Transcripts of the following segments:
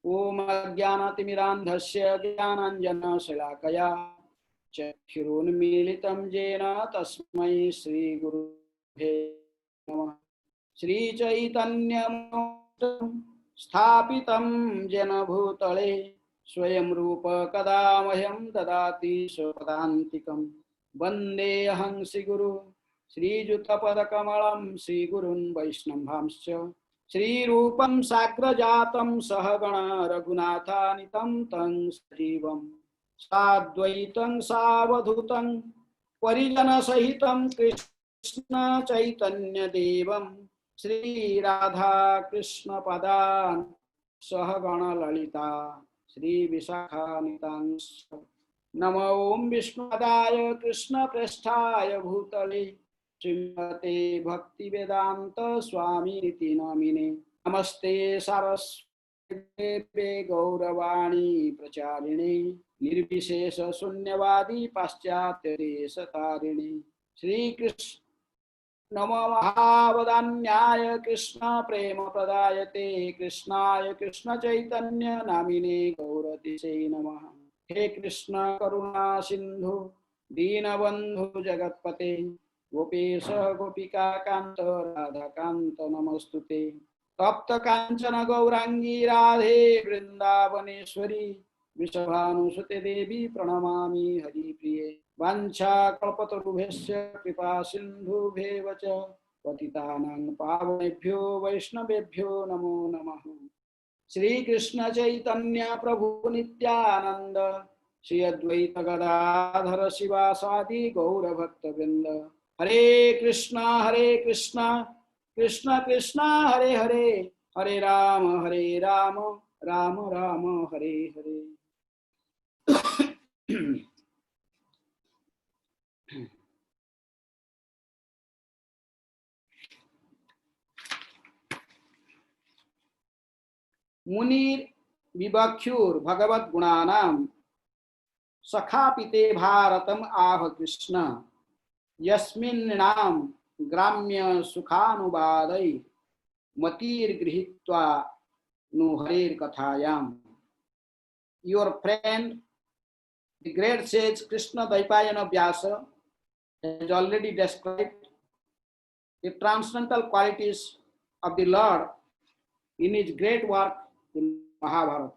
ओम अज्ञानतिमिरान्धस्य ज्ञानाञ्जनशलाकया चक्षुरुन्मीलितं येन तस्मै श्रीगुरुवे नमः। श्रीचैतन्यमनोभीष्टं स्थापितं येन भूतले स्वयं रूप कदा मह्यं ददाति स्वपदान्तिकं। वन्देऽहं श्रीगुरुं श्रीयुतपदकमलं श्रीगुरुन् वैष्णवांश्च श्रीरूपं साग्रजातं सहगण रघुनाथानितं तं सजीवं साद्वैतं सावधूतं परिजनसहितं कृष्ण चैतन्य देवं श्री राधा कृष्ण पदान् सहगण ललिता श्री विशाखानितांश्च। नमो ओं विष्णुपदाय कृष्ण प्रेष्ठाय भूतले श्रीमते भक्ति वेदांत स्वामी इति नामिने। नमस्ते सारस्वते गौरवाणी प्रचारिणे निर्विशेष शून्यवादी पाश्चात्य देशतारिणे। श्री कृष्ण नमो महावदान्याय कृष्ण प्रेम प्रदायते कृष्णाय कृष्ण चैतन्य नामिने गौरतिसे नमः। हे कृष्ण करुणा सिंधु दीनबंधु जगत्पते गोपेश गोपिका कांत राधा कांत नमस्तुते। तप्त कांचन गौरांगी राधे वृंदावनेश्वरी वृषभानुसुते देवी प्रणमामि हरिप्रिये। वाञ्छाकल्पतरुभ्यश्च कृपा सिन्धुभ्येव च पतितानां पावनेभ्यो वैष्णवेभ्यो नमो नमः। श्री कृष्ण चैतन्य प्रभु नित्यानंद श्री अद्वैत गदाधर शिवासादि गौर भक्तवृंद। हरे कृष्णा कृष्ण कृष्णा हरे हरे हरे राम राम राम हरे हरे। मुनिर विवक्षुर भगवत गुणानाम सखापिते भारतम आह कृष्ण यस्मिन्नाम ग्राम्य सुखानुवादै मतिर गृहीत्वा नु हरेर कथायाम। Your friend the great sage Krishna Dvaipayana Vyasa has already described the transcendental qualities of the Lord in his great work, the Mahabharata.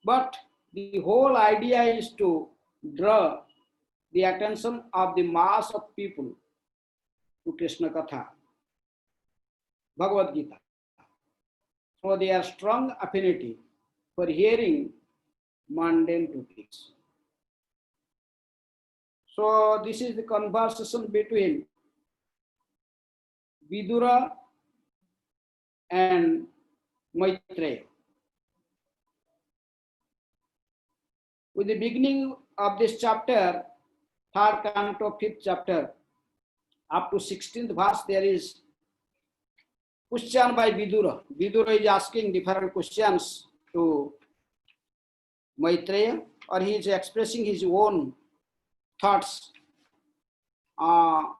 But the whole idea is to draw the attention of the mass of people to Krishna Katha, Bhagavad Gita. So they are strong affinity for hearing mundane topics. So this is the conversation between Vidura and Maitreya. With the beginning of this chapter, third canto, fifth chapter, up to 16th verse, there is question by Vidura. Vidura is asking different questions to Maitreya, or he is expressing his own thoughts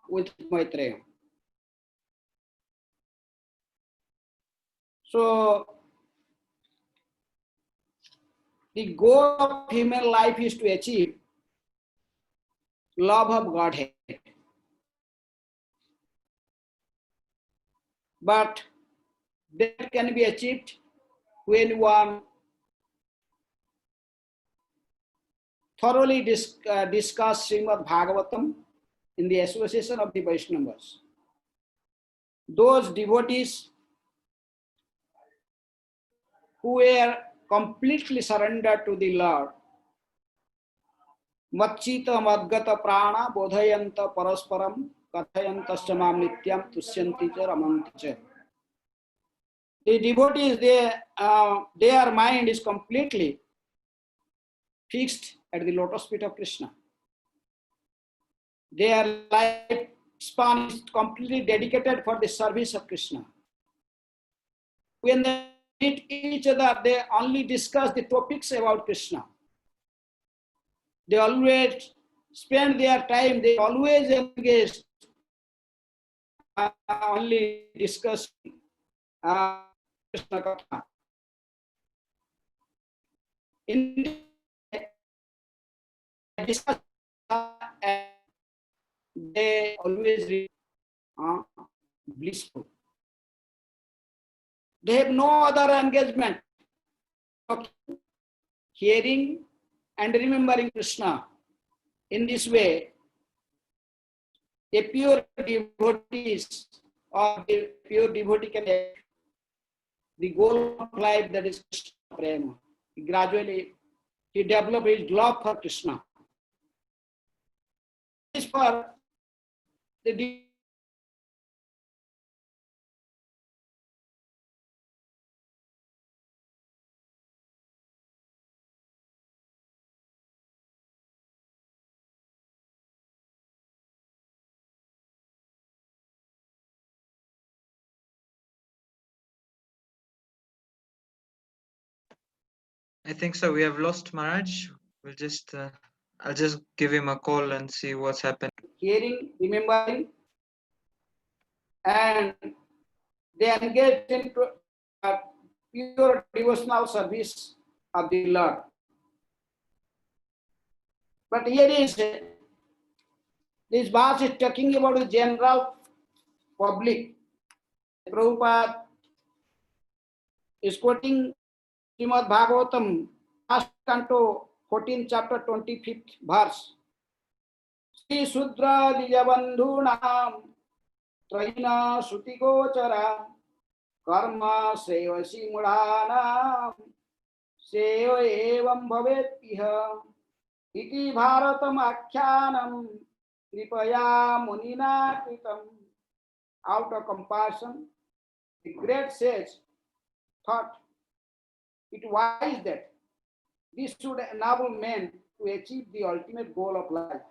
with Maitreya. So, the goal of human life is to achieve love of Godhead. But that can be achieved when one thoroughly discuss Srimad Bhagavatam in the association of the Vaishnavas. Those devotees who were completely surrendered to the Lord, Machita Madgata Prana Bodhayanta Parasparam Kathayanta Samam Nityam Tusyanti cha Ramanti cha. The devotees, their mind is completely fixed at the lotus feet of Krishna. Their life span is completely dedicated for the service of Krishna. When they meet each other, they only discuss the topics about Krishna. They always spend their time, they always engage only discuss Krishna Katha. in discuss, they always blissful. They have no other engagement, hearing and remembering Krishna. In this way, a pure devotee or a pure devotee can have the goal of life, that is Krishna Prema. Gradually, he developed his love for Krishna. This for the I think so. We have lost Maharaj. We'll just, I'll just give him a call and see what's happened. hearing, remembering, and they engage in pure devotional service of the Lord. But here is, this verse is talking about the general public. Prabhupada is quoting Srimad Bhagavatam, first canto, 14th chapter, 25th verse. Sri Sudra Dijabandhunam Traina Sutigochara Karma Sevasi Mudhanam Seyo Evam Bhavet Iha Iti Bharatam Akhyanam Kripaya Munina Kritam. Out of compassion, the great sage thought it wise that this should enable men to achieve the ultimate goal of life.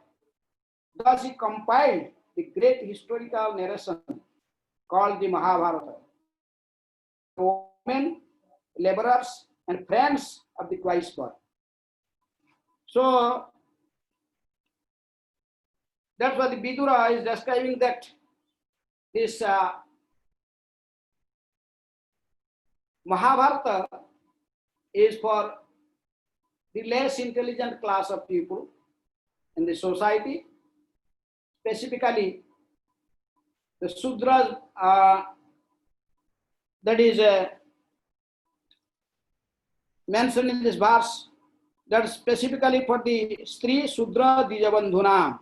Thus he compiled the great historical narration called the Mahabharata. Women, laborers, and friends of the Christ God. So that's what the Vidura is describing, that this Mahabharata is for the less intelligent class of people in the society, specifically the Sudras, that is mentioned in this verse, that is specifically for the Sri Sudra Dijabandhuna.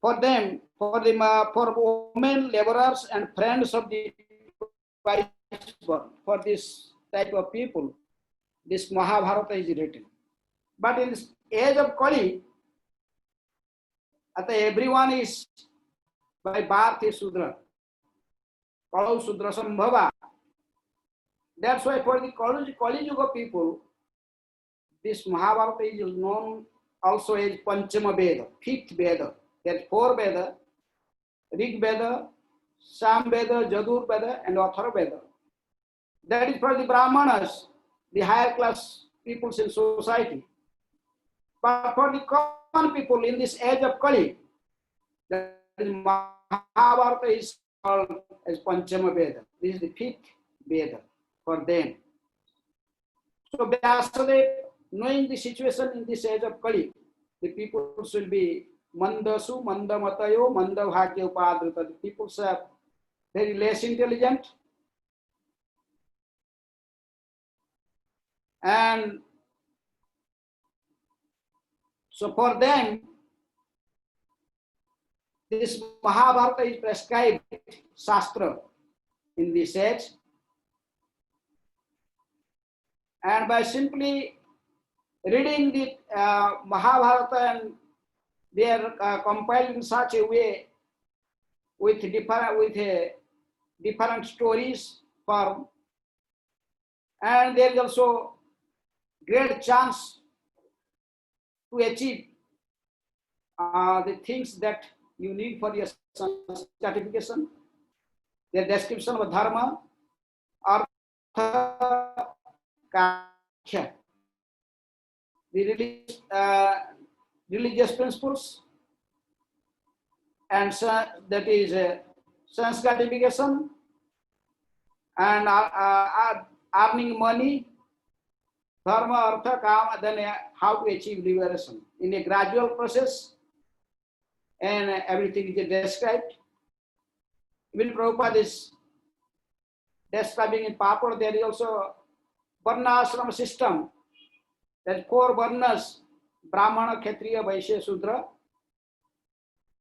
For them, for women, laborers, and friends of the Christ, for this type of people, this Mahabharata is written. But in this age of Kali, everyone is by birth is Sudra. Kalu Sudra Sambhava. That's why for the Kali Yuga people, this Mahabharata is known also as Panchama Veda, fifth Veda. There's four Veda: Rig Veda, Sam Veda, Jadur Veda, and Athara Veda. That is for the Brahmanas, the higher class peoples in society. But for the common people in this age of Kali, the Mahabharata is called as Panchama Veda. This is the fifth Veda for them. So Vyasadeva, knowing the situation in this age of Kali, the people will be Mandasu, Mandamatayo, Mandabhagya Upadrita. The people are very less intelligent, and so for them, this Mahabharata is prescribed Shastra in this age, and by simply reading the Mahabharata, and they are compiled in such a way with different stories form, and there is also great chance to achieve the things that you need for your certification. Their description of dharma, artha, kakya, the religious principles, and that is sense gratification, and earning money, dharma, artha, kama, then how to achieve liberation in a gradual process, and everything is described. Even Prabhupada is describing in Papad, there is also Varna Ashram system. There are 4 Varnas, Brahmana, Kshatriya, Vaishya, Sudra.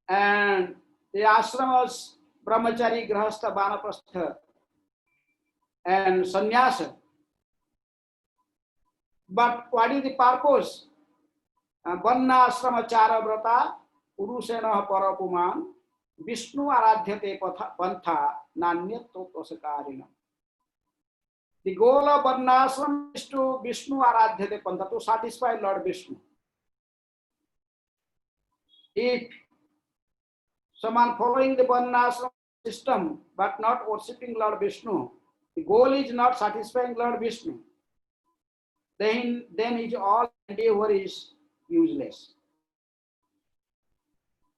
And the ashramas, Brahmachari, Grahastha, Vanaprastha, and Sannyasa. But what is the purpose? Varna Ashrama Chara Vrata, Urusena Parapuman, Vishnu Aradhyate Pantha, Nanyatto Tosakarina. The goal of Varnashram is to Vishnu Aradhyate Pantha, to satisfy Lord Vishnu. If someone following the Varnashram system but not worshipping Lord Vishnu, the goal is not satisfying Lord Vishnu, then his all endeavor is useless.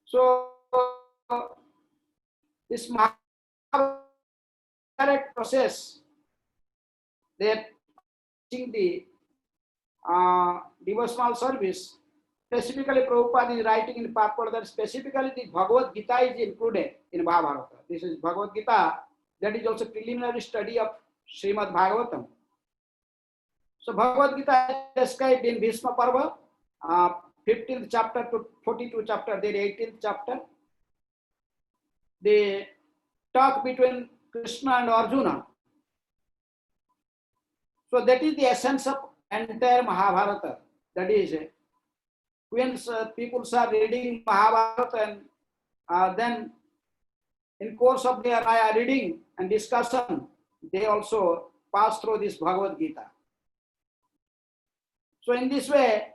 So this direct process that teaching the devotional service, specifically Prabhupada is writing in Papad that specifically the Bhagavad Gita is included in Mahabharata. This is Bhagavad Gita, that is also preliminary study of Srimad Bhagavatam. So Bhagavad Gita is described in Bhishma Parva, 15th chapter to 42 chapter, then 18th chapter. The talk between Krishna and Arjuna. So that is the essence of entire Mahabharata. That is, when people are reading Mahabharata, and then in course of their reading and discussion, they also pass through this Bhagavad Gita. So in this way,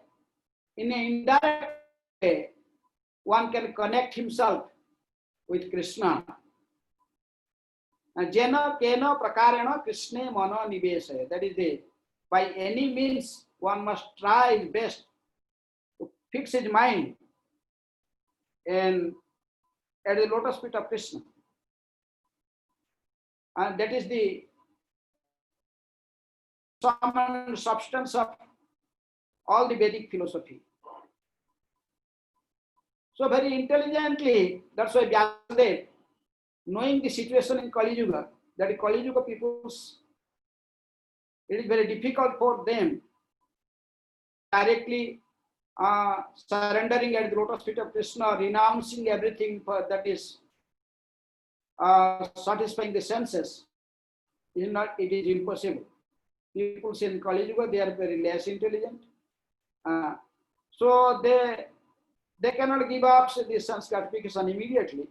in an indirect way, one can connect himself with Krishna. Jena kena prakarena Krishna mano nivesaya. That is the, by any means, one must try his best to fix his mind and at the lotus feet of Krishna. And that is the sum and substance of all the Vedic philosophy. So very intelligently, that's why Vyasadeva, knowing the situation in Kali Yuga, that the Kali Yuga peoples, it is very difficult for them directly surrendering at the lotus feet of Krishna, renouncing everything for that is satisfying the senses. It is impossible. People in Kali Yuga, they are very less intelligent. So they cannot give up the sense gratification immediately.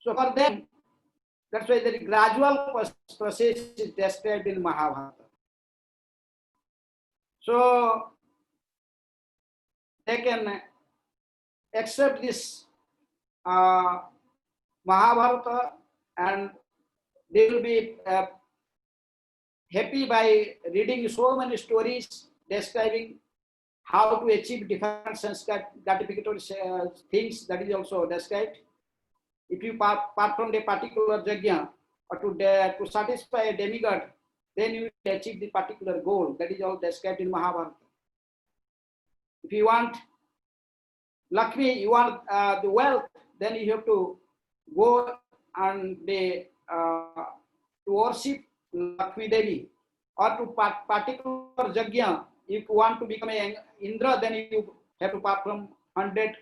So for them, that's why the gradual process is described in Mahabharata. So they can accept this Mahabharata, and they will be happy by reading so many stories describing how to achieve different sense gratificatory things. That is also described. If you perform a particular yajna or to satisfy a demigod, then you will achieve the particular goal. That is all described in Mahabharata. If you want Lakshmi, you want the wealth, then you have to go and to worship Lakshmi Devi, or to particular yajna. If you want to become an Indra, then you have to perform 100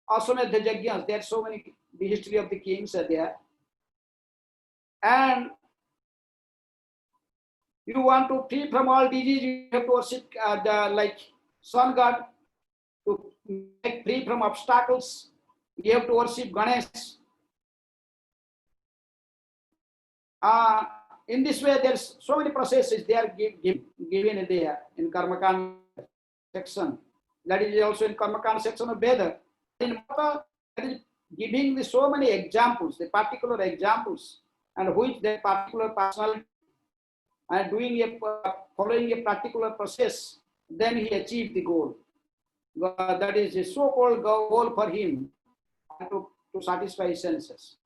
Aswamedha yajnas. There are so many, the history of the kings are there. And you want to free from all disease, you have to worship like sun god. To make free from obstacles, you have to worship Ganesh. In this way, there's so many processes they are given there in Karmakanda section. That is also in Karmakanda section of Veda. In Mata, that is giving so many examples, the particular examples, and which that particular personality and following a particular process, then he achieved the goal. That is a so-called goal for him to satisfy his senses.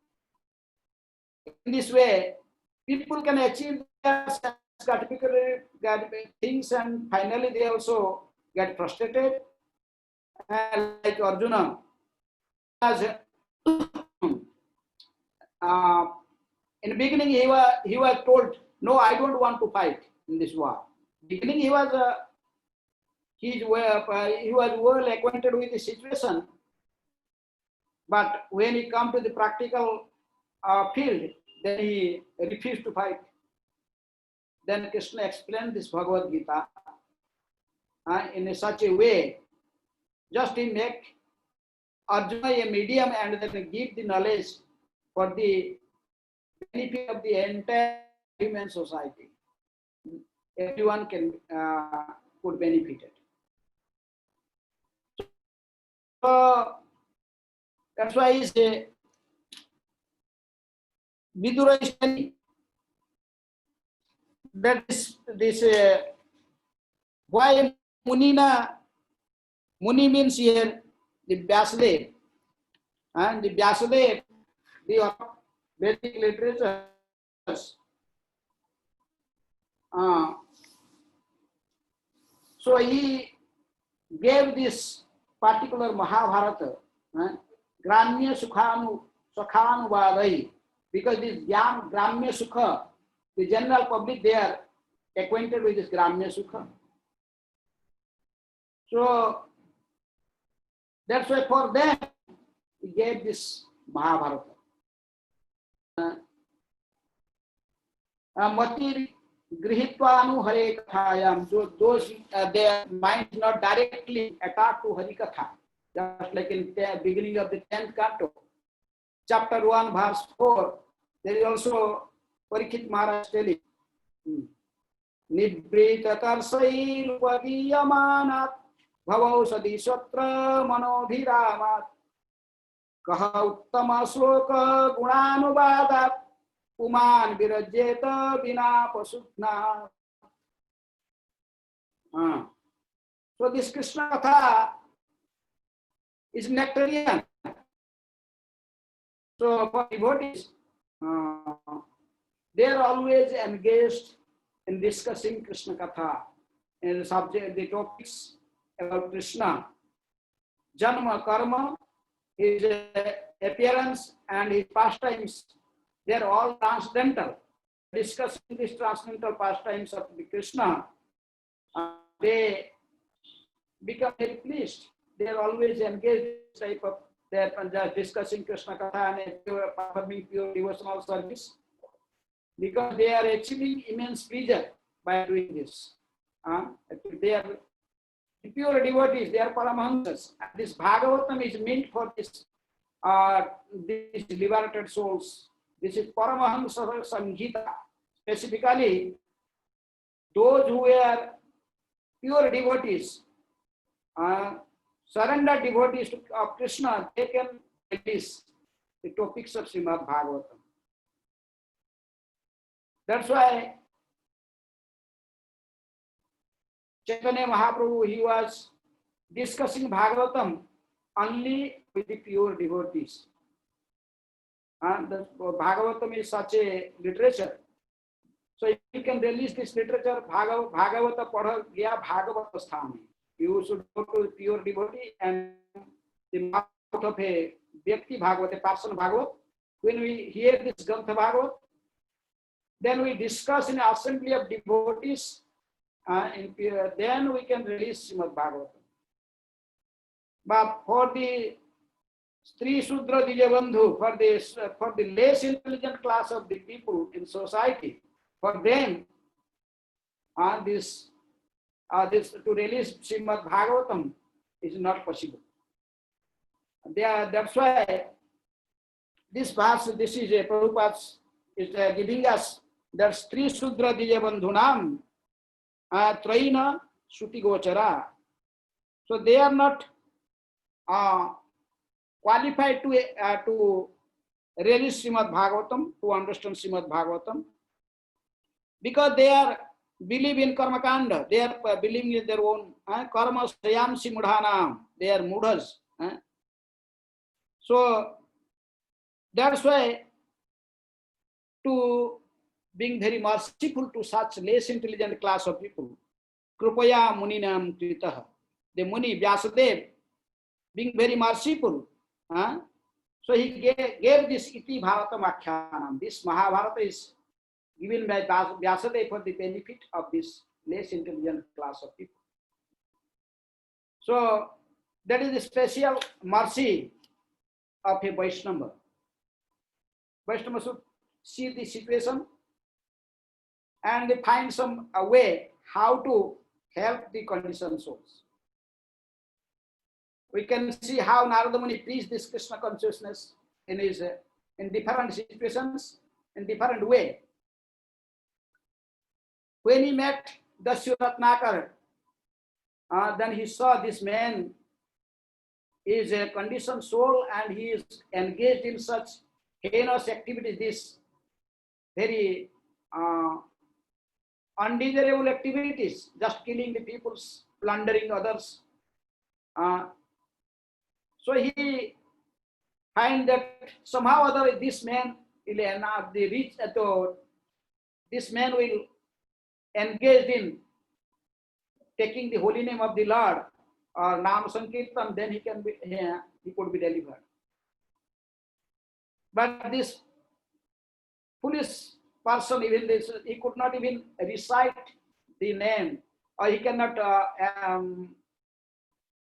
In this way, people can achieve their category things, and finally they also get frustrated. And like Arjuna, as in the beginning he was told, no, I don't want to fight in this war. Beginning he was well acquainted with the situation, but when he come to the practical field, then he refused to fight. Then Krishna explained this Bhagavad Gita in such a way, just to make Arjuna a medium and then give the knowledge for the benefit of the entire human society. Everyone could benefit it. So that's why he say Vidura is telling that this why Muni means here the Vyasadeva, and the Vyasadeva, the Vedic literature. So he gave this particular Mahabharata, Gramya Sukhanuvadai, because this Gramya Sukha, the general public, they are acquainted with this Gramya Sukha. So that's why for them he gave this Mahabharata. Mati Grihitvanu Hare Kathayam, so those their mind is not directly attached to Hari Katha. Just like in the beginning of the 10th canto, chapter 1, verse 4, there is also Parikshit Maharaj telling, Nibrita Tarsai Lupadiyamanat Bhavau Sadishwatra Manodhiramat Kaha Uttama Sloka Gunanubadat Uman Virajeta Vina Pasutna. So this Krishna Katha is nectarian. So for devotees, they are always engaged in discussing Krishna Katha and the subject, the topics about Krishna, Janma, Karma, his appearance and his pastimes. They are all transcendental. Discussing these transcendental pastimes of the Krishna, they become very pleased. They are always engaged in this type of, they are just discussing Krishna Katha and performing pure devotional service, because they are achieving immense pleasure by doing this. They are pure devotees, they are Paramahamsas. This Bhagavatam is meant for these liberated souls. This is Paramahamsa Samhita. Specifically, those who are pure devotees, surrendered devotees of Krishna, they can release the topics of Srimad Bhagavatam. That's why Chaitanya Mahaprabhu, he was discussing Bhagavatam only with the pure devotees. And the Bhagavatam is such a literature. So if you can release this literature, Bhagavata Padha Gya Bhagavata Sthani. You should go to pure devotee and the mouth of a Vyakti Bhagavat, a person Bhagavat. When we hear this Grantha Bhagavat, then we discuss in an assembly of devotees, then we can release Srimad Bhagavatam. But for the Stri Sudra Dijabandhu, for the less intelligent class of the people in society, for them, this to release Srimad Bhagavatam is not possible. That's why this verse, this is a Prabhupada is giving us that Stri Sudra Dijabandhunam Traina Shuti Gochara. So they are not qualified to release Srimad Bhagavatam, to understand Srimad Bhagavatam, because they are believe in Karma Kanda, they are believing in their own Karma Sayamsi Mudhanam, they are Mudhas. So that's why to being very merciful to such less intelligent class of people. Krupaya muninam kritah. The Muni Vyasadeva, being very merciful, so he gave this Iti Bharatam Akyanam. This Mahabharata is given by Vyasadeva for the benefit of this less intelligent class of people. So that is the special mercy of a Vaishnava. Vaishnava should see the situation and find some way how to help the conditioned souls. We can see how Narada Muni preached this Krishna consciousness in his in different situations, in different way. When he met Dasyuratnakar, then he saw this man is a conditioned soul and he is engaged in such heinous activities, this very undesirable activities, just killing the people, plundering others. So he find that somehow or other this man will reach this man will engage in taking the holy name of the Lord or Nam Sankirtan, then he could be delivered. But this foolish person, even this, he could not even recite the name, or he cannot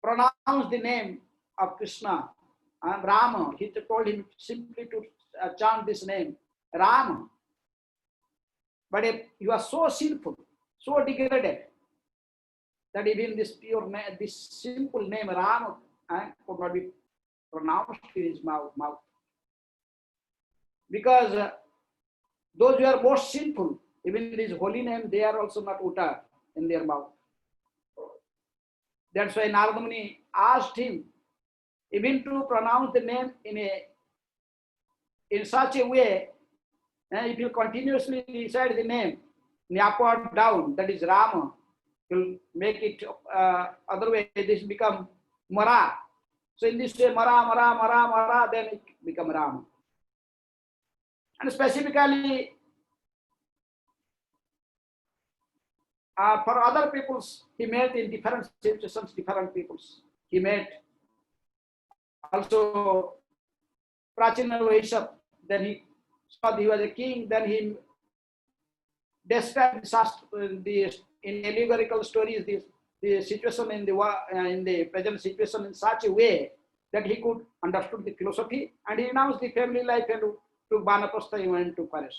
pronounce the name of Krishna and Rama. He told him simply to chant this name, Rama. But he was so sinful, so degraded, that even this pure name, this simple name Rama could not be pronounced in his mouth. Because those who are most sinful, even this holy name, they are also not uttered in their mouth. That's why Narada Muni asked him even to pronounce the name in such a way, if you continuously recite the name, upward down, that is Rama, you'll make it other way, this become Mara. So in this way, Mara, then it become Rama. And specifically, for other peoples, he met in different situations, different peoples. He met also Prachina Vaishya, then he saw he was a king, then he described in allegorical stories the situation in the present situation in such a way that he could understood the philosophy, and he renounced the family life and to Banaprastha, he went to forest.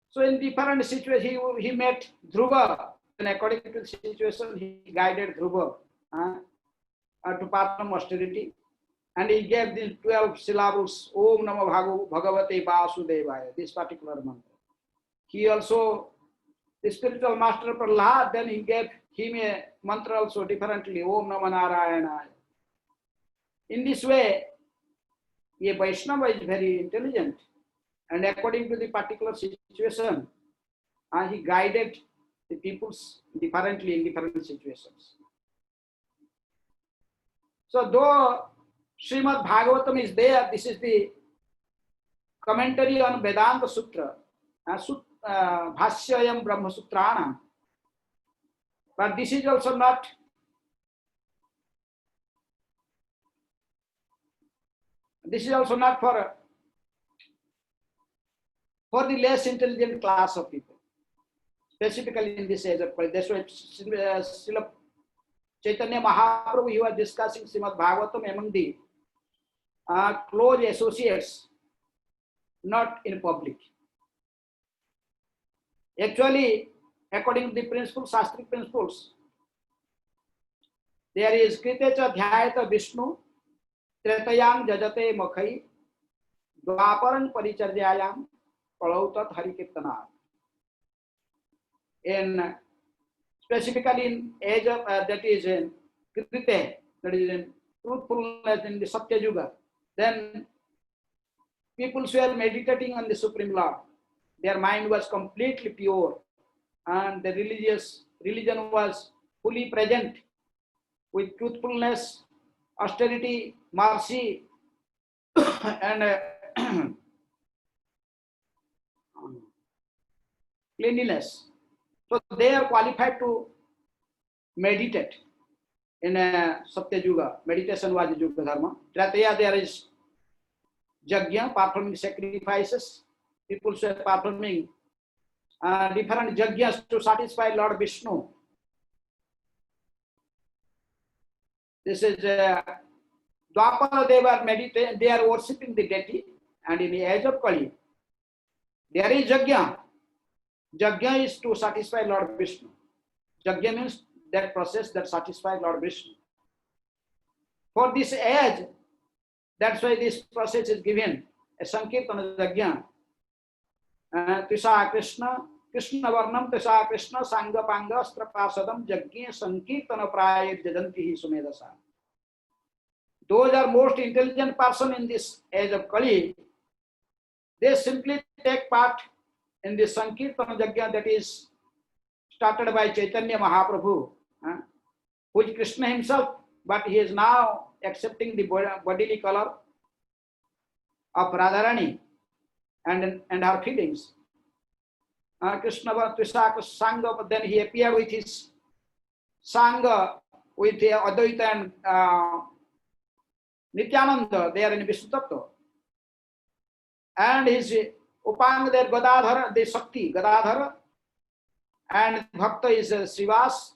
So in different situations, he met Dhruva, and according to the situation, he guided Dhruva to perform austerity, and he gave these 12 syllables, Om Namo Bhagavate Vasudevaya, this particular mantra. He also, the spiritual master Prahlad, then he gave him a mantra also differently, Om Namo Narayana. In this way, a Vaishnava is very intelligent, and according to the particular situation, he guided the peoples differently in different situations. So though Srimad Bhagavatam is there, this is the commentary on Vedanta Sutra, Bhashyayam Brahma Sutranam, but this is also not for the less intelligent class of people, specifically in this age of Kali. That's why Srila Chaitanya Mahaprabhu, he was discussing Srimad Bhagavatam among the close associates, not in public. Actually, according to the principles, Shastric principles, there is Kritecha Dhyayata Vishnu, Tretayang Jajate Makhai, Dvaparan Paricharyayam, Palautat Harikirtana. In specifically in age of that is in Krite, that is in truthfulness in the Satya Yuga, then people were meditating on the Supreme Lord. Their mind was completely pure, and the religion was fully present with truthfulness, austerity, mercy, and cleanliness. So they are qualified to meditate. In Satya Yuga, meditation was Yuga Dharma. Trataya, there is Yajna, performing sacrifices. People were performing different yajnas to satisfy Lord Vishnu. This is Dwapara, they were meditating, they are worshipping the deity, and in the age of Kali, there is Yajna. Yajna is to satisfy Lord Vishnu. Yajna means that process that satisfies Lord Vishnu. For this age, that's why this process is given, a Sankirtana Yajna. Tisa Krishna, Krishna Varnam, Tisa Krishna, Sangha Panga, Astra Prasadam, Yajna, Sankirtana Prayir Jajanti Sumedasa. Those are most intelligent person in this age of Kali. They simply take part in the Sankirtana Yajna that is started by Chaitanya Mahaprabhu, who is Krishna himself, but he is now accepting the bodily color of Radharani and her feelings. Krishna Trisaka Sangha, but then he appeared with his Sangha, with Advaita and Nityananda there in Vishnu Tattva. And his Upanga there, Gadadhara, the Shakti, Gadadhara, and Bhakta is Srivas.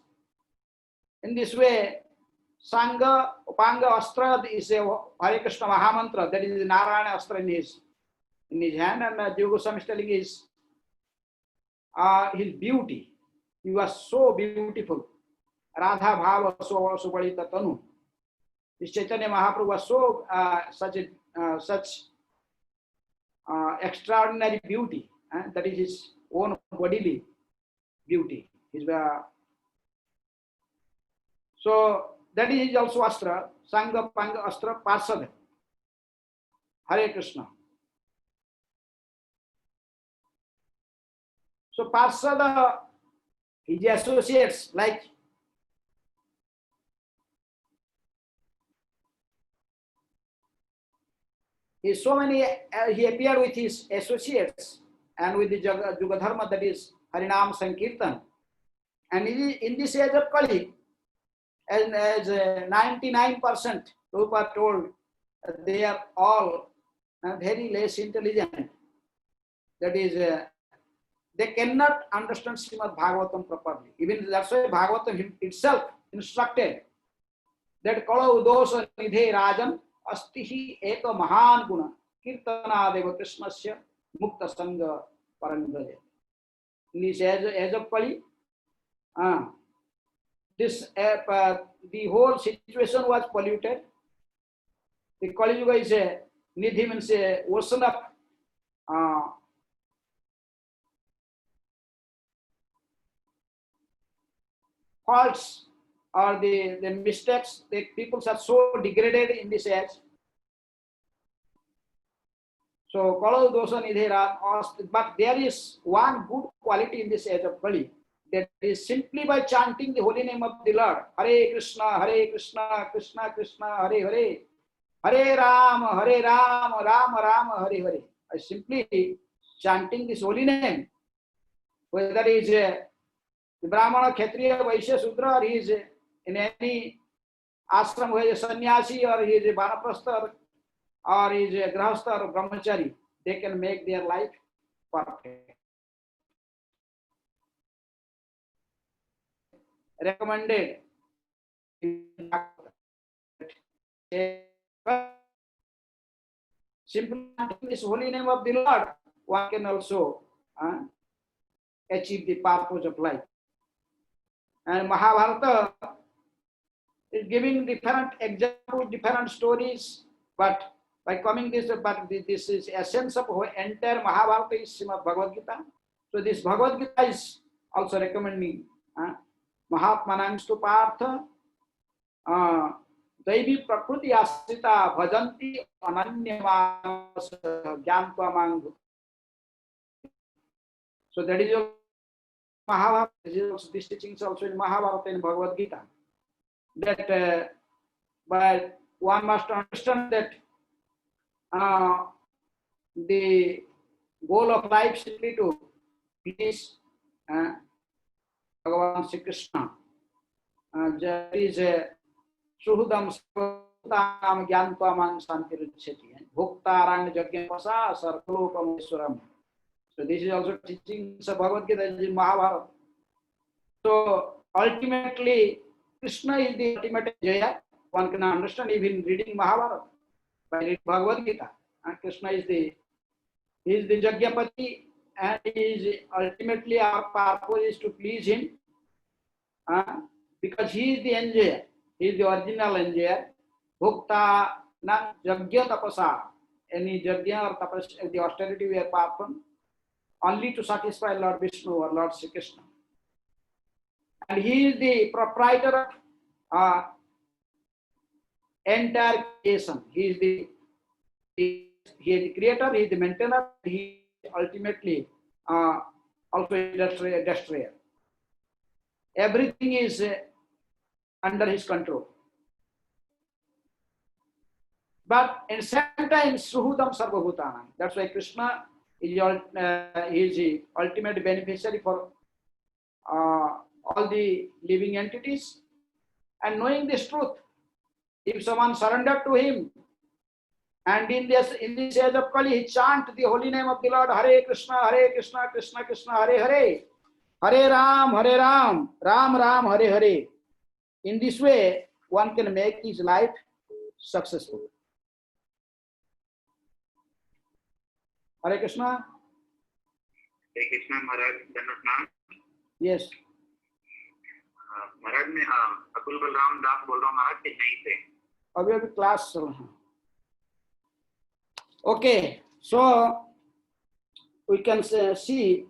In this way, Sangha, Upanga, Astra is a Hare Krishna Mahamantra, that is Narayana Astra in his hand, and Jiva Goswami is telling his beauty. He was so beautiful. Radha Bhava Subalita Tanu. This Chaitanya Mahaprabhu was so such extraordinary beauty, that is his own bodily beauty. So that is also Astra, Sangha Panga Astra Parsada. Hare Krishna. So Parsada, his associates, like so many, he appeared with his associates and with the Yugadharma, that is Harinam Sankirtan. And in this age of Kali, as 99%, Prabhupada told, they are all very less intelligent. That is, they cannot understand Srimad Bhagavatam properly. Even that's why Bhagavatam itself instructed that Kala Udosa Nidhe Rajan Astihi Eka Mahan Guna Kirtana Deva Krishnasya Mukta Sangha Parangraja. In this age of Kali, the whole situation was polluted. The Kali Yuga is a Nidhi means a ocean of faults or the mistakes. The people are so degraded in this age. So Kala Dosa Nidhera, but there is one good quality in this age of Kali, that is simply by chanting the holy name of the Lord. Hare Krishna, Krishna Krishna, Hare Hare, Hare Rama, Rama Rama, Hare Hare. I simply chanting this holy name, whether he is a Brahmana, Kshatriya, Vaishya, Sudra, or he is in any ashram, who is a sannyasi, or he is a vanaprastha, or he is a grahastha or brahmachari, they can make their life perfect. Recommended. Simply this holy name of the Lord, one can also achieve the purpose of life. And Mahabharata is giving different examples, different stories, but by coming this, but this is essence of entire Mahabharata is Srimad Bhagavad Gita. So this Bhagavad Gita is also recommending Mahatmanang stu partha Daivi Prakruti Asita Bhajanti Ananyamas Gyantva. So that is your Mahabharata. This teaching is also in Mahabharata and Bhagavad Gita. That but one must understand that the goal of life simply to please Bhagavan Sri Krishna. That is Suhudam Sarvam Gyantvamang Santirucheti. Bhuktarang Jagyapasa Sarkalopameswaram. So this is also teaching Bhagavad Gita in Mahabharata. So ultimately, Krishna is the ultimate Jaya. One can understand even reading Mahabharata. By reading Bhagavad Gita. And Krishna is the Jagyapati, and he is ultimately our purpose is to please him. Because he is the enjoyer. He is the original enjoyer. Bhukta na Jagya Tapasa. Any Jagya or Tapasa, the austerity we have performed, only to satisfy Lord Vishnu or Lord Sri Krishna. And he is the proprietor of entire creation. He is the creator, he is the maintainer, he is ultimately also a destroyer. Everything is under his control. But at the same time, Suhudam Sarvabhutanam. That's why Krishna is the ultimate beneficiary for all the living entities. And knowing this truth, if someone surrendered to him, and in this age of Kali, he chant the holy name of the Lord, Hare Krishna, Krishna Krishna, Hare Hare, Hare Ram, Ram Ram, Hare Hare. In this way, one can make his life successful. Hare Krishna. Hare Krishna, Maharaj. Dhanasnan. Yes. महाराज मैं अकुल बलराम दास बोल रहा हूँ महाराज चेन्नई से. अभी class चल रहा है. Okay, so we can see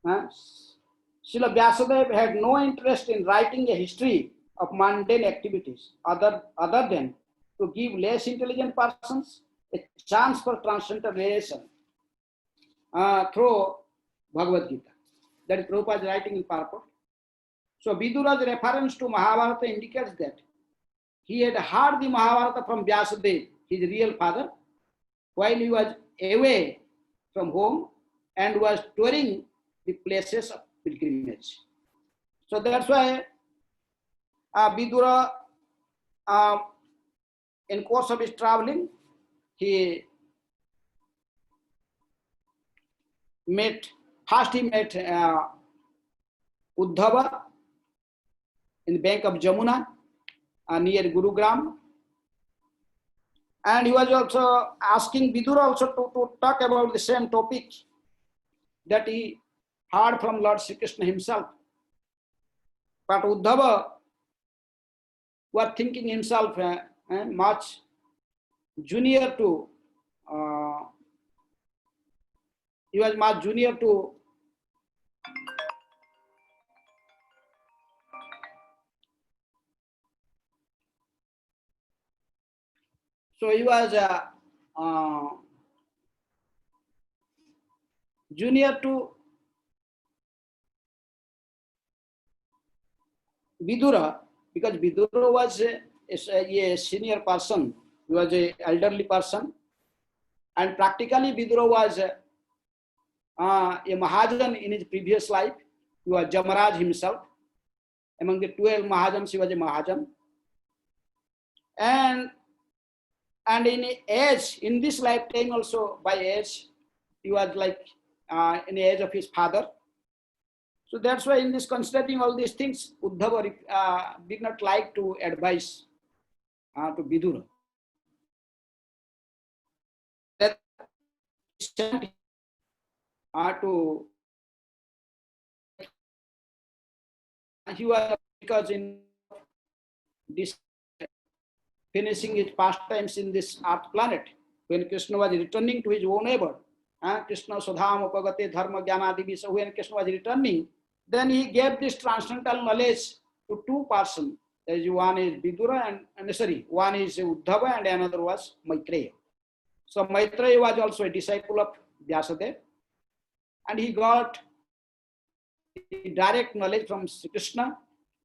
Srila Vyasadeva had no interest in writing a history of mundane activities other than to give less intelligent persons a chance for transcendental realization through Bhagavad Gita. That is Prabhupada's writing in purport. So Vidura's reference to Mahabharata indicates that he had heard the Mahabharata from Vyasadeva, his real father, while he was away from home and was touring the places of pilgrimage. So that's why Vidura, in course of his traveling, he met Uddhava in the bank of Jamuna near Gurugram. And he was also asking Vidura also to talk about the same topic that he heard from Lord Sri Krishna himself. But Uddhava was thinking himself much junior to, he was much junior to so he was junior to Vidura, because Vidura was a senior person, he was an elderly person, and practically Vidura was a Mahajan in his previous life. He was Jamaraj himself. Among the 12 Mahajans, he was a Mahajan. And in age, in this lifetime also, by age, he was like in the age of his father. So that's why in this considering all these things, Uddhava did not like to advise to Vidura. That he was, because in this finishing his pastimes in this earth planet, when Krishna was returning to his own abode, Krishna Sudham Upagate Dharma Jnanadi, so when Krishna was returning, then he gave this transcendental knowledge to two persons. One is Vidura and one is Uddhava and another was Maitreya. So Maitreya was also a disciple of Vyasadeva, and he got direct knowledge from Sri Krishna.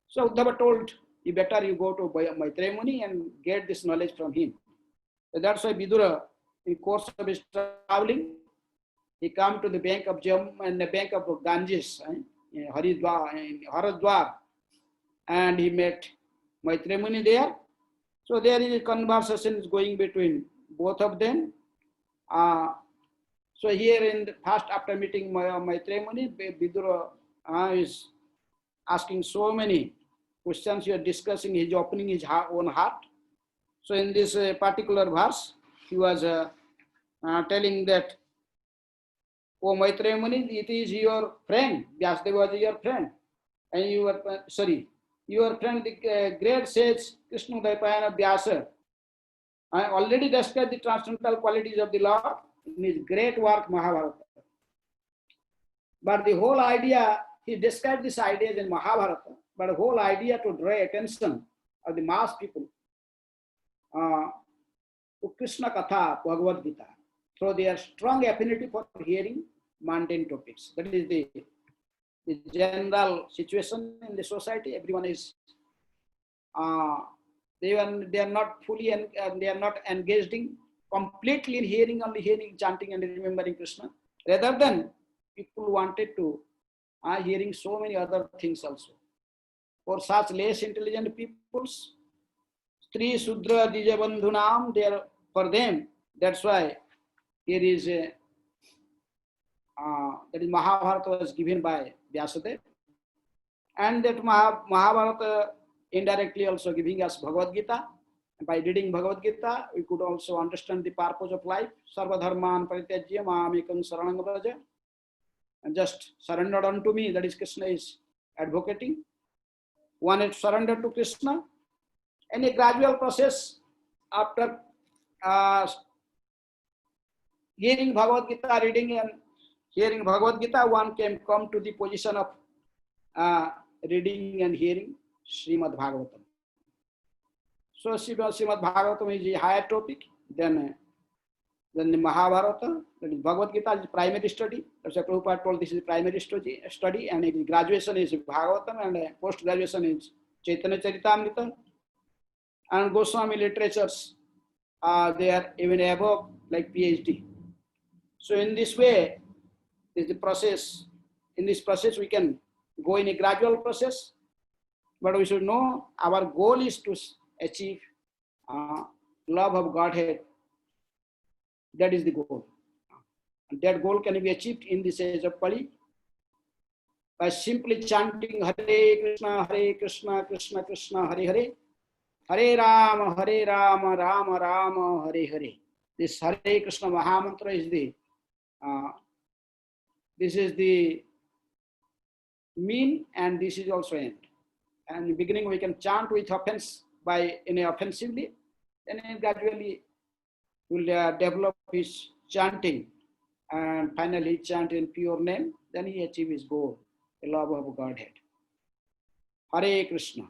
So Uddhava told, you better you go to Maitreya Muni and get this knowledge from him. So that's why Vidura, in course of his traveling, he come to the bank of and the bank of Ganges, in Haridwar, and he met Maitreya Muni there. So there is a conversation is going between both of them. So here in the first, after meeting Maitreya Muni, Vidura is asking so many questions. You are discussing, his opening his own heart. So in this particular verse, he was telling that, "O Maitreya Muni, it is your friend. Vyasadeva was your friend, and your friend, the great sage Krishna Dvaipayana Vyasa, I already described the transcendental qualities of the Lord in his great work Mahabharata. But the whole idea, he described these ideas in Mahabharata, but the whole idea to draw attention of the mass people to Krishna Katha, Bhagavad Gita, through their strong affinity for hearing mundane topics. That is the general situation in the society. Everyone is they are not fully and they are not engaged in completely in hearing, only hearing, chanting, and remembering Krishna. Rather than people wanted to hearing so many other things also. For such less intelligent peoples, Stri Sudra Dijabandhunam, they are for them. That's why here is that is Mahabharata was given by Vyasadeva, and that Mahabharata indirectly also giving us Bhagavad Gita. And by reading Bhagavad Gita, we could also understand the purpose of life. Sarva dharman parityajya mamekam saranam vraja. And just surrender unto me, that is Krishna is advocating. One is surrender to Krishna. And a gradual process after hearing Bhagavad Gita, reading and hearing Bhagavad Gita, one can come to the position of reading and hearing Srimad Bhagavatam. So Srimad Bhagavatam is a higher topic than the Mahabharata. That is Bhagavad Gita is primary study. That's why Prabhupada told this is primary study, and graduation is Bhagavatam, and post graduation is Chaitanya Charitamrita. And Goswami literatures they are even above like PhD. So in this way, is the process. In this process, we can go in a gradual process, but we should know our goal is to achieve love of Godhead. That is the goal. And that goal can be achieved in this age of Pali by simply chanting Hare Krishna, Krishna Krishna, Hare Hare, Hare Rama, Rama Rama, Hare Hare. This Hare Krishna Mahamantra is the this is the mean, and this is also end. And in the beginning we can chant with offense by offensively, and then gradually will develop his chanting, and finally chant in pure name. Then he achieve his goal, the love of Godhead. Hare Krishna.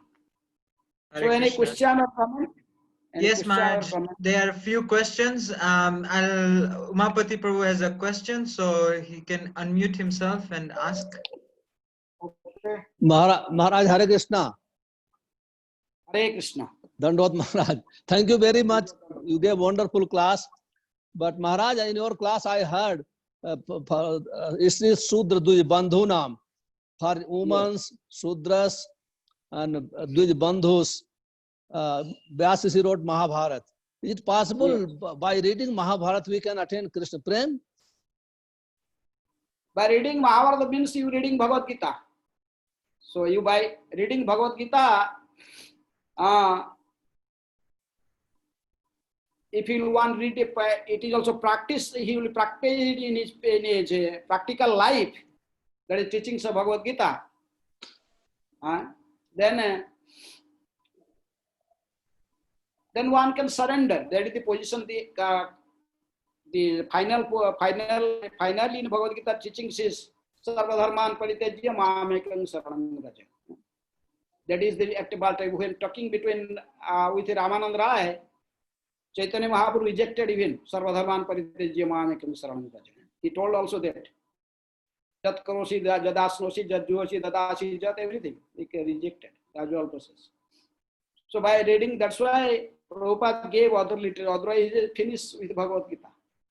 Hare So any Krishna. question or comment? Yes, Maharaj, there are a few questions. Umapati Prabhu has a question, so he can unmute himself and ask. Okay. Maharaj, Hare Krishna. Hare Krishna. Dandavad Maharaj. Thank you very much. You gave wonderful class. But Maharaj, in your class I heard Isri Sudra Duj Bandhunam. For women, Sudras and Duj Bandhus, Vyasasi wrote Mahabharata. Is it possible by reading Mahabharata we can attain Krishna Prem? By reading Mahabharata means you reading Bhagavad Gita. So you by reading Bhagavad Gita, if you want to read it is also practice. He will practice it in his practical life. That is teachings of Bhagavad Gita. Then one can surrender. That is the position. The finally in Bhagavad Gita teachings is Sarva Dharman Parityajya Mamekam Saranam Vraja. That is the active when talking between with Ramananda Rai, Chaitanya Mahaprabhu rejected even Sarva Dharman Parityajya Mamekam Saranam Vraja. He told also that Jat Karosi, Jadasnosi, Jat Juosi, Dadasi, Jat everything. He rejected. Gradual process. So by reading, that's why Prabhupada gave other literature. Otherwise, he finished with Bhagavad Gita.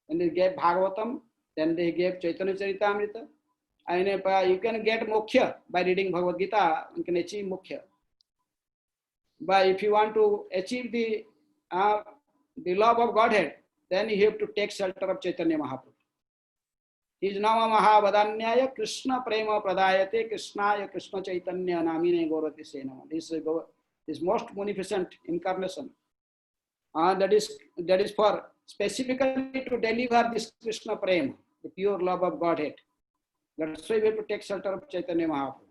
And he gave Bhagavatam Then they gave Chaitanya Charitamrita. And you can get moksha by reading Bhagavad Gita. You can achieve moksha. But if you want to achieve the love of Godhead, then you have to take shelter of Chaitanya Mahaprabhu. His nama Mahavadanyaya Krishna Prema Pradayate Krishnaya Krishna Chaitanya Namine Gaurati Senama. This is most munificent incarnation. That is for specifically to deliver this Krishna Prema, the pure love of Godhead. That's why we have to take shelter of Chaitanya Mahaprabhu.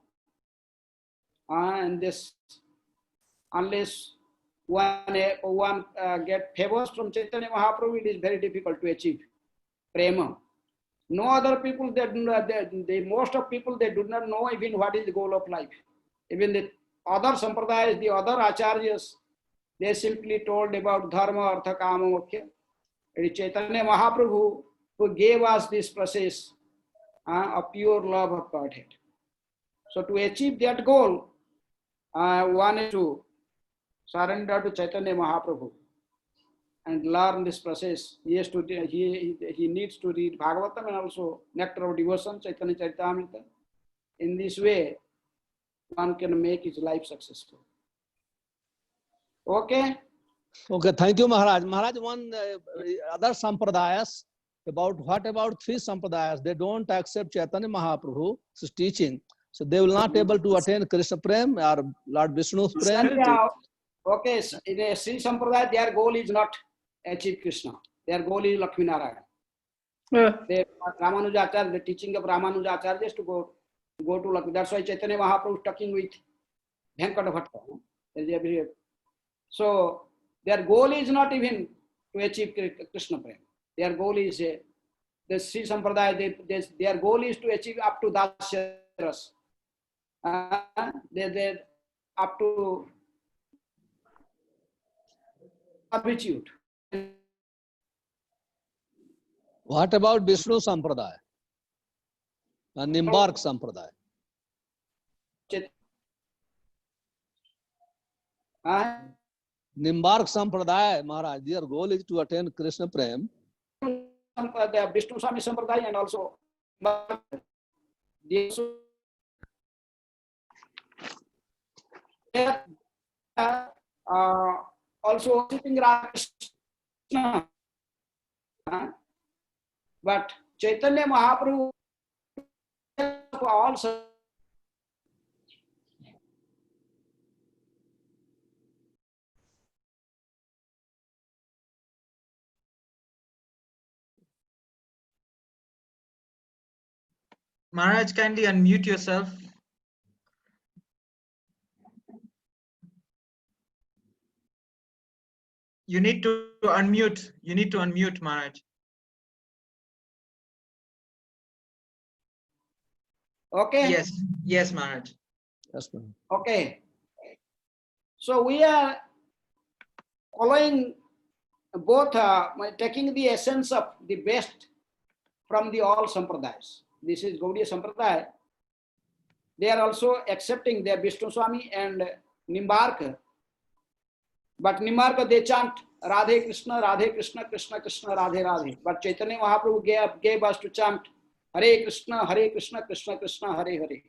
And this, unless one get favors from Chaitanya Mahaprabhu, it is very difficult to achieve prema. No other people, most of people, they do not know even what is the goal of life. Even the other sampradayas, the other acharyas, they simply told about dharma, artha, kama, moksha. It is Chaitanya Mahaprabhu who gave us this process of pure love of Godhead. So to achieve that goal, one is to surrender to Chaitanya Mahaprabhu and learn this process. He needs to read Bhagavatam and also Nectar of Devotion, Chaitanya Charitamrita. In this way, one can make his life successful. Okay? Okay, thank you, Maharaj. Maharaj, one other sampradayas, what about three sampradayas? They don't accept Chaitanya Mahaprabhu's teaching. So they will not able to attain Krishna Prem or Lord Vishnu's Prem. Okay, in a Sri Sampradaya, their goal is not achieve Krishna. Their goal is Lakshmi Narayana. Ramanujacharya, the teaching of Ramanujacharya is to go to Lakshmi. That's why Chaitanya Mahaprabhu is talking with Venkata Bhatta. So their goal is not even to achieve Krishna Prem. Their goal is the Sri Sampradaya. Their goal is to achieve up to Dasya Ras. They up to servitude. What about Vishnu Sampradaya and Nimbark Sampradaya? Nimbark Sampradaya, Maharaj, their goal is to attain Krishna Prem. The Vishnu Swami Sampradaya and also also worshipping Krishna. But Chaitanya Mahaprabhu also Maharaj, kindly unmute yourself. You need to unmute. You need to unmute, Maharaj. okay. Yes, Maharaj. Yes, ma'am. Okay. So we are following both, taking the essence of the best from the all sampradayas. This is Gaudiya Sampradaya. They are also accepting their Vishnu Swami and Nimbarka. But Nimbarka, they chant Radhe Krishna, Krishna Krishna, Radhe Radhe. But Chaitanya Mahaprabhu gave us to chant Hare Krishna, Krishna Krishna, Hare Hare.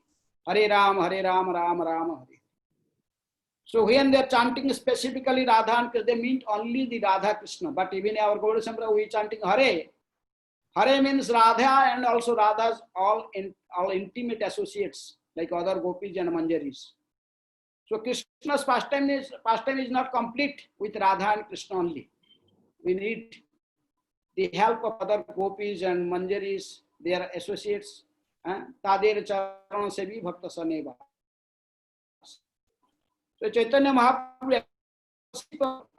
Hare Ram, Ram Ram, Hare. So when they are chanting specifically Radha and Krishna, they mean only the Radha Krishna. But even our Gaudiya Sampradaya, we chanting Hare. Hare means Radha and also Radha's all intimate associates like other gopis and manjaris. So Krishna's pastime is not complete with Radha and Krishna only. We need the help of other gopis and manjaris, their associates. Tadir charan se bhi bhakta saneva. So Chaitanya Mahaprabhu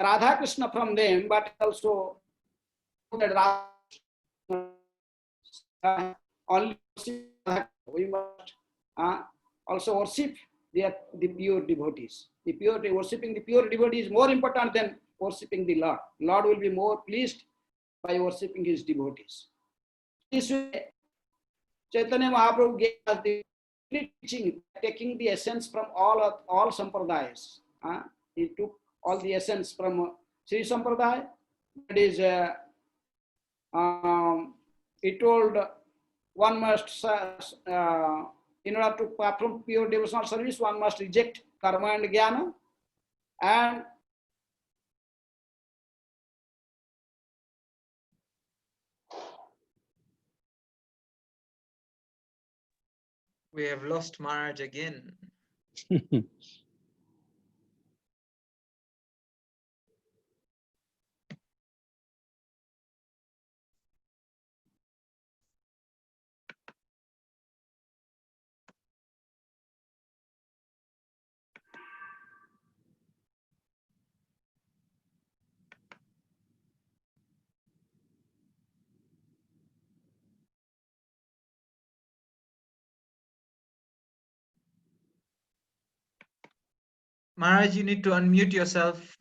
Radha Krishna from them, but also Radha only we must also worship the pure devotees. Worshipping the pure devotees is more important than worshipping the Lord. Lord will be more pleased by worshipping his devotees. This way, Chaitanya Mahaprabhu gave us the teaching, taking the essence from all sampradayas. He took all the essence from Sri Sampradaya, that is he told one must, in order to perform pure devotional service, one must reject karma and jnana, and We have lost Maharaj again. Maharaj, you need to unmute yourself.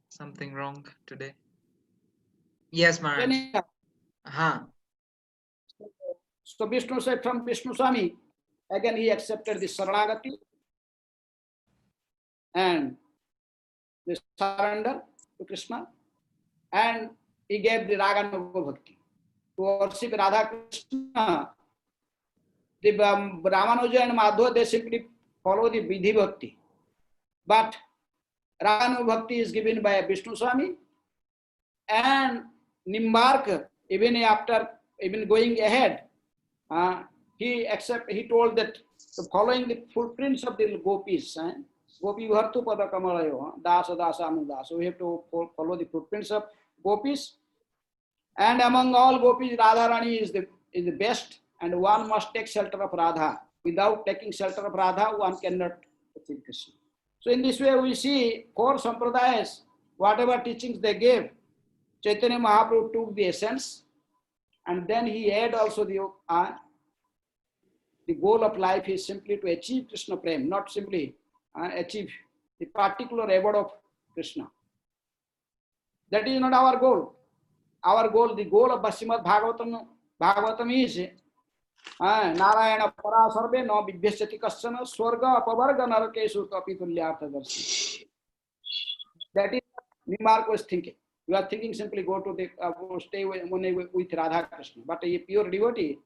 Something wrong today. Yes, Maharaj. So Vishnu said from Vishnu Swami, again he accepted the Saranagati and the surrender to Krishna, and he gave the Raganuga Bhakti. To worship Radha Krishna, the Ramanuja and Madhva, they simply follow the Vidhi Bhakti. But Raganuga Bhakti is given by Vishnu Swami, and Nimbarkar, even going ahead, he told that following the footprints of the gopis, Gopi Bhartu Pada Kamalayo, Dasa Dasa Anudasa. So we have to follow the footprints of gopis. And among all gopis, Radharani is the best, and one must take shelter of Radha. Without taking shelter of Radha, one cannot achieve Krishna. So in this way, we see 4 sampradayas, whatever teachings they gave, Chaitanya Mahaprabhu took the essence, and then he had also the goal of life is simply to achieve Krishna Prem, not simply achieve the particular abode of Krishna. That is not our goal. Our goal, the goal of Srimad Bhagavatam is Narayana para sarve no vibhyasati kaschana swarga apavarga narakeshu kapitulyartha darshi. That is what Nimarko is thinking. You are thinking simply go to the stay with Radha Krishna. But a pure devotee,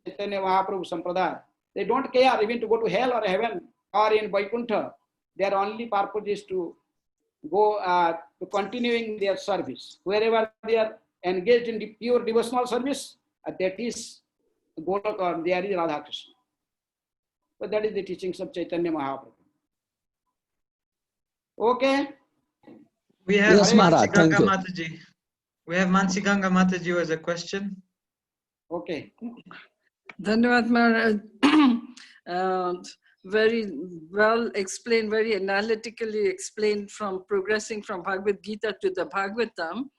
Chaitanya Mahaprabhu Sampradaya, they don't care even to go to hell or heaven or in Vaikuntha. Their only purpose is to go to continuing their service. Wherever they are engaged in the pure devotional service, that is Golok, or there is Radha Krishna. So that is the teachings of Chaitanya Mahaprabhu. Okay. We have Yes, Maharaj, thank Mansi you. Ganga Mataji. We have Mansi Ganga Mataji who has a question. Okay. Dhanyavad Maharaj. Very well explained, very analytically explained from progressing from Bhagavad Gita to the Bhagavatam.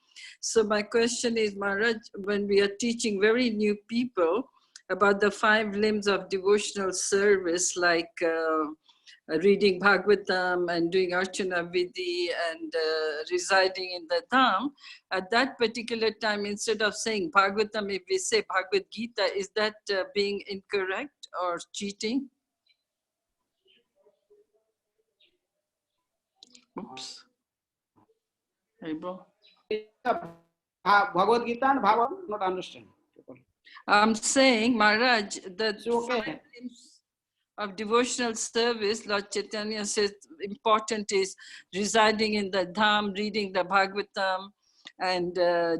So my question is, Maharaj, when we are teaching very new people about the 5 limbs of devotional service, like reading Bhagavatam and doing Archana Vidhi and residing in the Dham, at that particular time, instead of saying Bhagavatam, if we say Bhagavad Gita, is that being incorrect or cheating? Oops. Hey, bro. Bhagavad Gita and Bhagavatam, not understand. I'm saying, Maharaj, that Okay. 5 limbs of devotional service, Lord Chaitanya says important is residing in the Dham, reading the Bhagavatam, and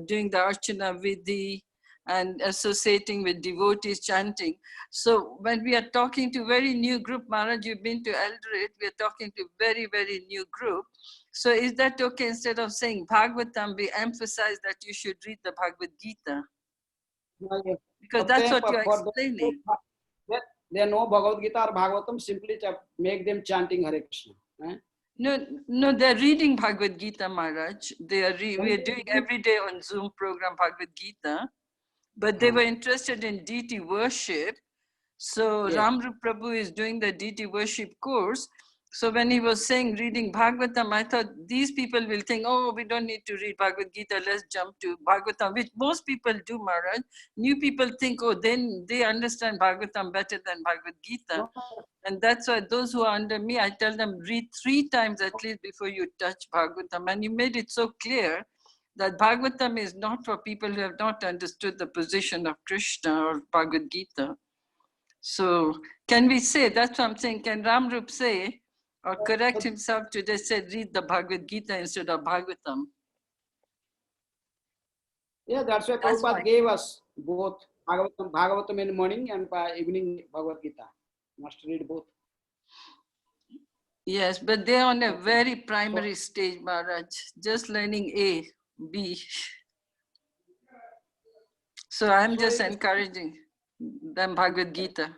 doing the Archana Vidhi, and associating with devotees, chanting. So when we are talking to very new group, Maharaj, you've been to Eldred, we are talking to very, very new group. So is that okay? Instead of saying Bhagavatam, we emphasize that you should read the Bhagavad Gita? Because that's what you're explaining. They know Bhagavad Gita or Bhagavatam, simply make them chanting Hare Krishna. No, they're reading Bhagavad Gita, Maharaj. We are doing every day on Zoom program Bhagavad Gita, but they were interested in deity worship. So Yes. Ramrup Prabhu is doing the deity worship course. So when he was saying reading Bhagavatam, I thought these people will think, oh, we don't need to read Bhagavad Gita, let's jump to Bhagavatam, which most people do, Maharaj. New people think, oh, then they understand Bhagavatam better than Bhagavad Gita. And that's why those who are under me, I tell them read 3 times at least before you touch Bhagavatam. And you made it so clear that Bhagavatam is not for people who have not understood the position of Krishna or Bhagavad Gita. So can we say, that's what I'm saying, can Ramrup say, or correct himself to just say, read the Bhagavad Gita instead of Bhagavatam? Yeah, that's why That's Prabhupada fine. gave us both Bhagavatam in the morning and by evening Bhagavad Gita. Must read both. Yes, but they're on a very primary stage, Maharaj, just learning A, B. So I'm just encouraging them Bhagavad Gita.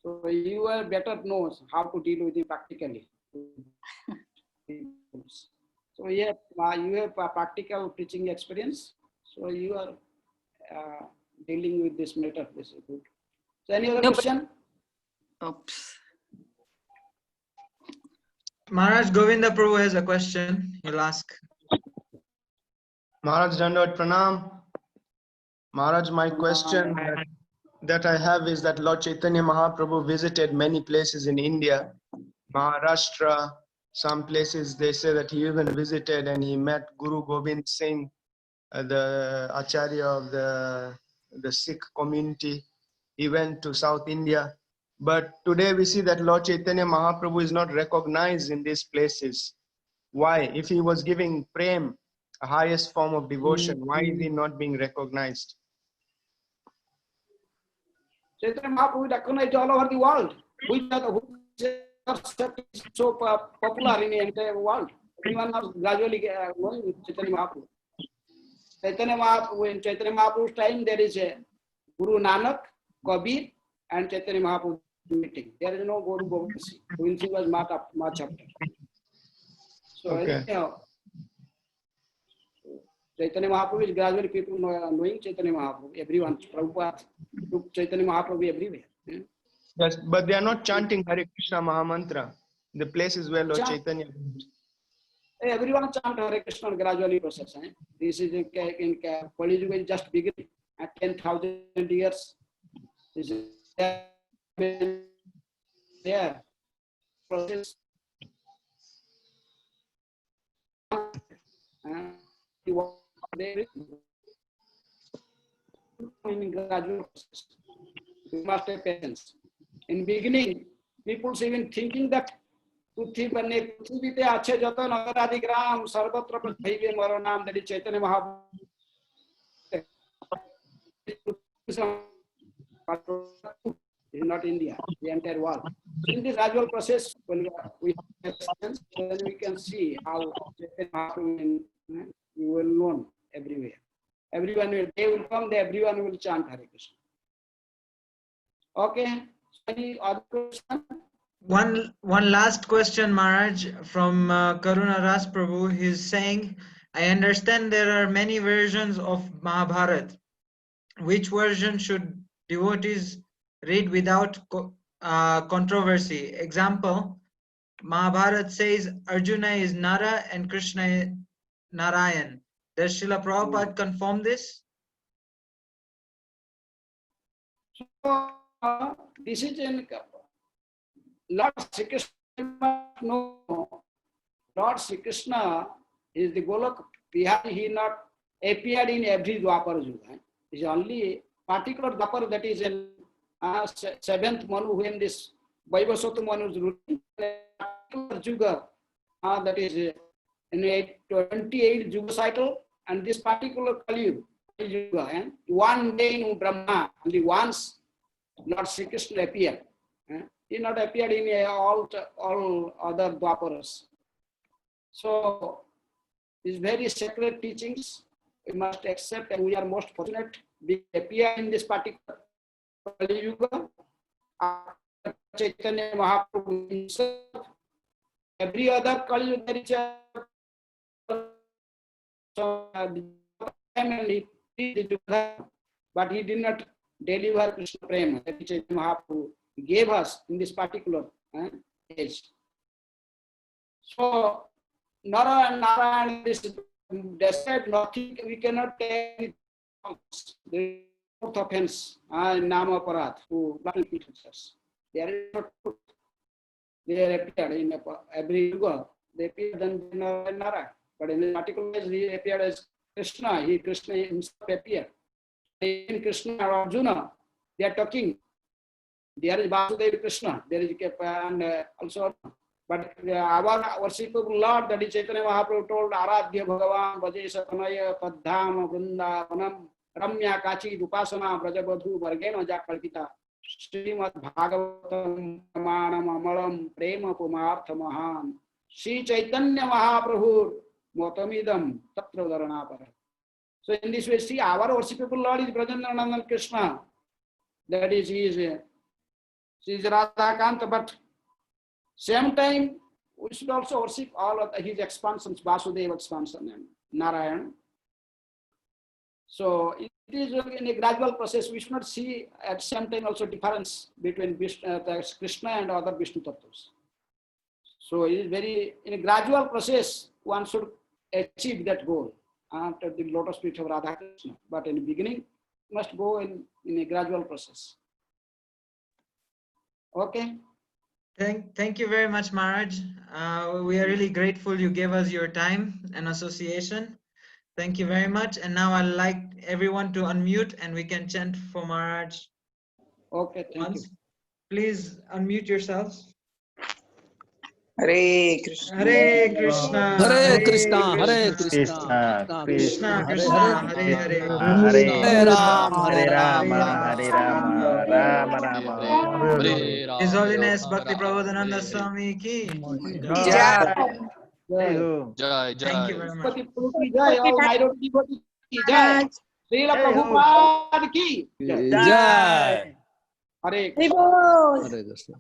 So you are better knows how to deal with it practically. So yeah, you have a practical teaching experience. So you are dealing with this matter. This is good. So any other No, question? Oops. Maharaj Govinda Prabhu has a question. He'll ask. Maharaj Dandot Pranam. Maharaj, my question that I have is that Lord Chaitanya Mahaprabhu visited many places in India, Maharashtra, some places they say that he even visited and he met Guru Gobind Singh, the Acharya of the Sikh community. He went to South India. But today we see that Lord Chaitanya Mahaprabhu is not recognized in these places. Why? If he was giving prem, a highest form of devotion, why is he not being recognized? Chaitanya Mahaprabhu is recognized all over the world. Who is so popular in the entire world? Everyone is gradually going with Chaitanya Mahaprabhu. Chaitanya Mahaprabhu, in Chaitanya Mahaprabhu's time, there is a Guru Nanak, Kabir, and Chaitanya Mahaprabhu meeting. There is no Guru Gobind Singh. Gobind Singh was much after. So Okay. anyhow, Chaitanya Mahaprabhu is gradually people knowing Chaitanya Mahaprabhu. Everyone, Prabhupada took Chaitanya Mahaprabhu everywhere. Yes, but they are not chanting Hare Krishna Mahamantra. The places where Lord Chaitanya went. Everyone chant Hare Krishna gradually process. This is in Kali Yuga is just beginning. At 10,000 years, this is there. Process. In gradual process. We must have patience. In beginning, people even thinking that पृथ्वीते अच्छे जत नगरादिग्राम सर्वत्र प्रथैवे मरो नाम, that is Chaitanya Mahaprabhu. It is not India, the entire world. So in this gradual process, when we have sense, then we can see how Chaitanya Mahaprabhu you will learn everywhere. Everyone will, they will come, everyone will chant Hare Krishna. Okay. Any other question? One last question, Maharaj, from Karuna Ras Prabhu. He's saying, I understand there are many versions of Mahabharata. Which version should devotees read without controversy? Example, Mahabharata says Arjuna is Nara and Krishna is Narayan. Does Srila Prabhupada confirm this? So, this is in Lord Sri Krishna. No, Lord Sri Krishna is the Golok Bihari. He not appeared in every Dwapara Yuga. It is only particular Dwapara, that is in 7th Manu, when this Vaivasvata Manu is ruling. Yuga, that is in 28 Yuga cycle, and this particular Kali Yuga, and one day in Brahma, only once Lord Sri Krishna appeared. He not appeared in all other Dwaparas. So, these very sacred teachings we must accept, and we are most fortunate we appear in this particular Kali Yuga. Chaitanya Mahaprabhu himself, every other Kali Yuga there is but he did not deliver Krishna Prema that Chaitanya Mahaprabhu gave us in this particular age. So, Nara and Narayan, this despite nothing, we cannot take the fourth offense, Nama Parat, who us. They are not truth. They appeared in every Yuga. They appeared in Nara. but in the particular case, he appeared as Krishna. Krishna himself appeared. In Krishna or Arjuna, they are talking. There is Vasudeva Krishna. There is and also, but our worshipable Lord, that is Chaitanya Mahaprabhu told, Aradhya Bhagavan Vajesha Tanaya Tadham Vrindavanam Ramya Kachi Dupasana Brajabadhu Vargena Jakalpita Srimad Bhagavatam Pramanam Amalam Prema Pumartha Mahan Sri Chaitanya Mahaprabhu Motamidam Tatra Dharanapara. So in this way, see, our worshipable Lord is Brajananandan Krishna. That is, she is Radhakanta, but same time, we should also worship all of his expansions, Vasudeva expansion and Narayan. So it is in a gradual process. We should not see at the same time also difference between Krishna and other Vishnu Tattvas. So it is very, in a gradual process, one should achieve that goal after the lotus feet of Radha Krishna. But in the beginning, must go in a gradual process. Okay. Thank you very much, Maharaj. We are really grateful you gave us your time and association. Thank you very much. And now I'd like everyone to unmute and we can chant for Maharaj. Okay, thank you. Please unmute yourselves. Hare Krishna. Hare Krishna. Hare Krishna, Hare Krishna. Krishna, Krishna Hare Krishna, Hare, Hare Hare. Hare Ram, Hare Ram, Hare Rama Rama. His Holiness Bhakti Prabodhananda Swami ki. Yeah. Jai. Thank you very much. Gopati Prabhu ki jai, all Nairobi devotee ki jai. Srila Prabhupada ki jai. Jai. Hare Hare Krishna.